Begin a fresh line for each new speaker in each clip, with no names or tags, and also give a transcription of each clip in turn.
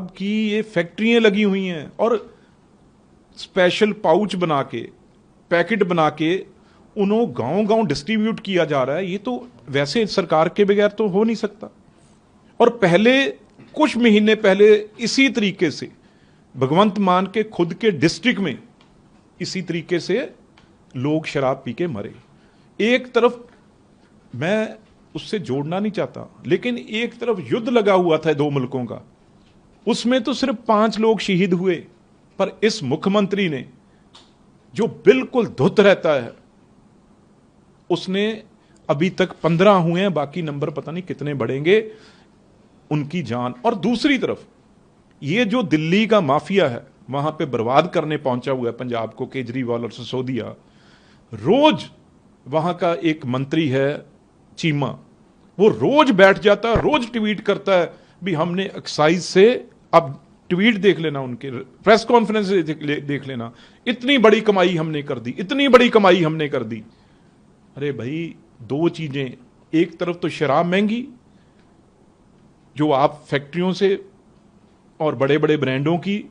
शराब की ये फैक्ट्रियां लगी हुई हैं और स्पेशल पाउच बना के, पैकेट बना के उन्हों गांव गांव डिस्ट्रीब्यूट किया जा रहा है। ये तो वैसे सरकार के बगैर तो हो नहीं सकता। और पहले कुछ महीने पहले इसी तरीके से भगवंत मान के खुद के डिस्ट्रिक्ट में इसी तरीके से लोग शराब पी के मरे। एक तरफ मैं उससे जोड़ना नहीं चाहता, लेकिन एक तरफ युद्ध लगा हुआ था दो मुल्कों का, उसमें तो सिर्फ 5 लोग शहीद हुए, पर इस मुख्यमंत्री ने जो बिल्कुल धुत रहता है उसने अभी तक 15 हुए हैं, बाकी नंबर पता नहीं कितने बढ़ेंगे, उनकी जान। और दूसरी तरफ ये जो दिल्ली का माफिया है वहां पे बर्बाद करने पहुंचा हुआ है पंजाब को, केजरीवाल और सिसोदिया। रोज वहां का एक मंत्री है चीमा, वो रोज बैठ जाता है, रोज ट्वीट करता है भी हमने एक्साइज से, अब ट्वीट देख लेना, उनके प्रेस कॉन्फ्रेंस देख लेना, इतनी बड़ी कमाई हमने कर दी, इतनी बड़ी कमाई हमने कर दी। अरे भाई, दो चीजें, एक तरफ तो शराब महंगी जो आप फैक्ट्रियों से और बड़े बड़े ब्रांडों की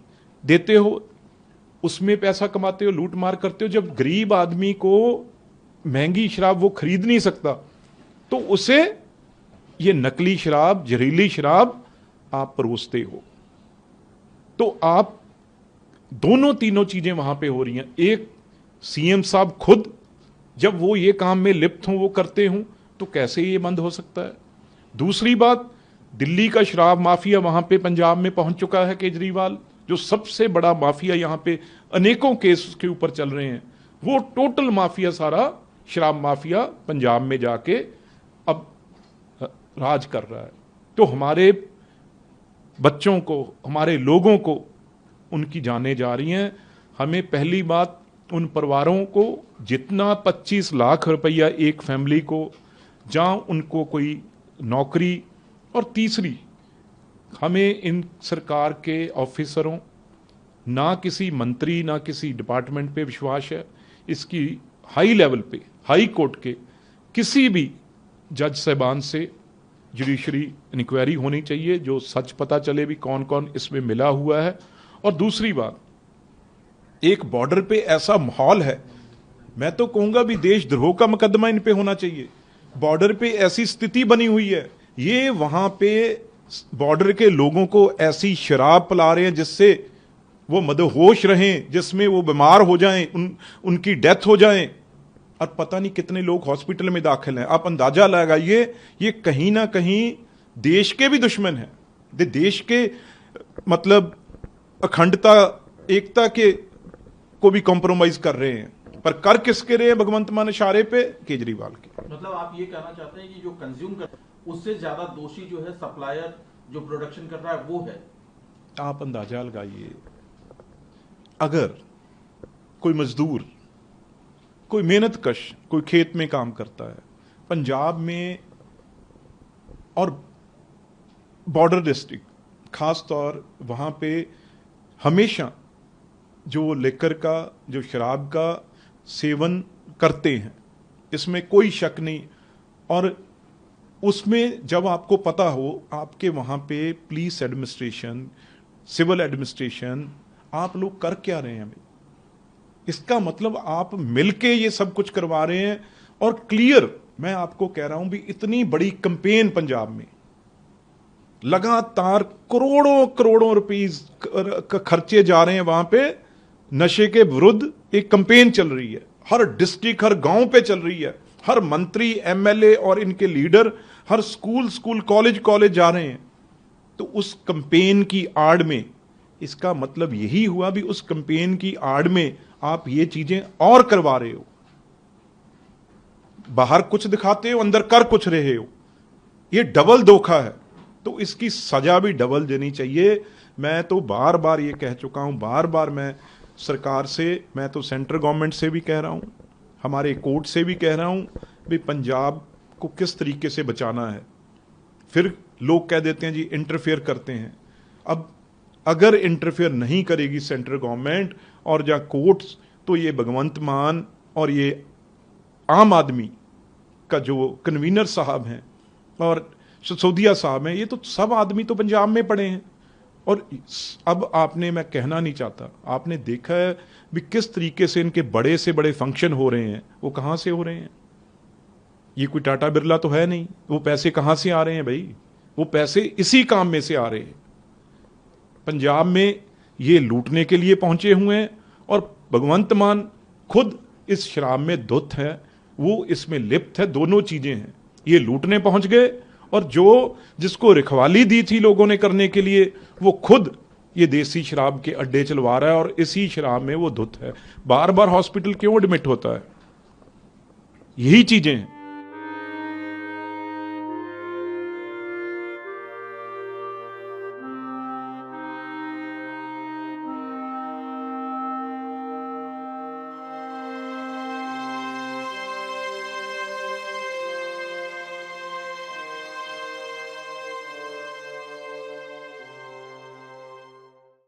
देते हो, उसमें पैसा कमाते हो, लूट मार करते हो। जब गरीब आदमी को महंगी शराब वो खरीद नहीं सकता तो उसे ये नकली शराब, जहरीली शराब आप परोसते हो। तो आप दोनों तीनों चीजें वहां पे हो रही हैं। एक, सीएम साहब खुद जब वो ये काम में लिप्त हों, वो करते हों, तो कैसे ये बंद हो सकता है। दूसरी बात, दिल्ली का शराब माफिया वहां पे पंजाब में पहुंच चुका है। केजरीवाल जो सबसे बड़ा माफिया यहां पे अनेकों केस के ऊपर चल रहे हैं, वो टोटल माफिया, सारा शराब माफिया पंजाब में जाके अब राज कर रहा है। तो हमारे बच्चों को, हमारे लोगों को उनकी जानें जा रही हैं। हमें पहली बात, उन परिवारों को जितना 25 लाख रुपया एक फैमिली को, जहां उनको कोई नौकरी, और तीसरी, हमें इन सरकार के ऑफिसरों, ना किसी मंत्री ना किसी डिपार्टमेंट पे विश्वास है। इसकी हाई लेवल पे, हाई कोर्ट के किसी भी जज साहबान से जुडिशरी इंक्वायरी होनी चाहिए, जो सच पता चले भी कौन कौन इसमें मिला हुआ है। और दूसरी बात, एक बॉर्डर पे ऐसा माहौल है, मैं तो कहूंगा भी देशद्रोह का मुकदमा इन पे होना चाहिए। बॉर्डर पे ऐसी स्थिति बनी हुई है, ये वहां पे बॉर्डर के लोगों को ऐसी शराब पिला रहे हैं जिससे वो मदहोश रहें, जिसमें वो बीमार हो जाएं, उनकी डेथ हो जाए, और पता नहीं कितने लोग हॉस्पिटल में दाखिल हैं। आप अंदाजा लगाइए, ये कहीं ना कहीं देश के भी दुश्मन हैं, देश के मतलब अखंडता, एकता के को भी कॉम्प्रोमाइज कर रहे हैं। पर कर किसके रहे हैं भगवंत मान इशारे पे? केजरीवाल के।
मतलब आप ये कहना चाहते हैं कि जो कंज्यूम कर, उससे ज्यादा दोषी जो है सप्लायर, जो प्रोडक्शन कर रहा है वो है।
आप अंदाजा लगाइए, अगर कोई मजदूर, कोई मेहनत कश, कोई खेत में काम करता है पंजाब में और बॉर्डर डिस्ट्रिक्ट, खास तौर वहां पे हमेशा जो लेकर का, जो शराब का सेवन करते हैं, इसमें कोई शक नहीं। और उसमें जब आपको पता हो, आपके वहां पे पुलिस एडमिनिस्ट्रेशन, सिविल एडमिनिस्ट्रेशन, आप लोग कर क्या रहे हैं अभी? इसका मतलब आप मिलके ये सब कुछ करवा रहे हैं। और क्लियर मैं आपको कह रहा हूं भी, इतनी बड़ी कैंपेन पंजाब में, लगातार करोड़ों करोड़ों रुपीस खर्चे जा रहे हैं वहां पे, नशे के विरुद्ध एक कैंपेन चल रही है, हर डिस्ट्रिक्ट, हर गांव पे चल रही है, हर मंत्री, एमएलए और इनके लीडर हर स्कूल कॉलेज जा रहे हैं। तो उस कैंपेन की आड़ में, इसका मतलब यही हुआ भी उस कैंपेन की आड़ में आप ये चीजें और करवा रहे हो, बाहर कुछ दिखाते हो, अंदर कर कुछ रहे हो। ये डबल धोखा है, तो इसकी सजा भी डबल देनी चाहिए। मैं तो बार बार ये कह चुका हूं, बार बार मैं सरकार से, मैं तो सेंट्रल गवर्नमेंट से भी कह रहा हूं, हमारे कोर्ट से भी कह रहा हूं भी पंजाब को किस तरीके से बचाना है। फिर लोग कह देते हैं जी इंटरफेयर करते हैं। अब अगर इंटरफेयर नहीं करेगी सेंट्रल गवर्नमेंट और जहां कोर्ट्स, तो ये भगवंत मान और ये आम आदमी का जो कन्वीनर साहब हैं और सिसोदिया साहब हैं, ये तो सब आदमी तो पंजाब में पड़े हैं। और अब आपने, मैं कहना नहीं चाहता, आपने देखा है भी किस तरीके से इनके बड़े से बड़े फंक्शन हो रहे हैं, वो कहां से हो रहे हैं? ये कोई टाटा बिरला तो है नहीं, वो पैसे कहां से आ रहे हैं भाई? वो पैसे इसी काम में से आ रहे हैं। पंजाब में ये लूटने के लिए पहुंचे हुए हैं और भगवंत मान खुद इस शराब में धुत है, वो इसमें लिप्त है, दोनों चीजें हैं। ये लूटने पहुंच गए और जो जिसको रिखवाली दी थी लोगों ने करने के लिए, वो खुद ये देसी शराब के अड्डे चलवा रहा है और इसी शराब में वो धुत है। बार बार हॉस्पिटल क्यों एडमिट होता है? यही चीजें हैं।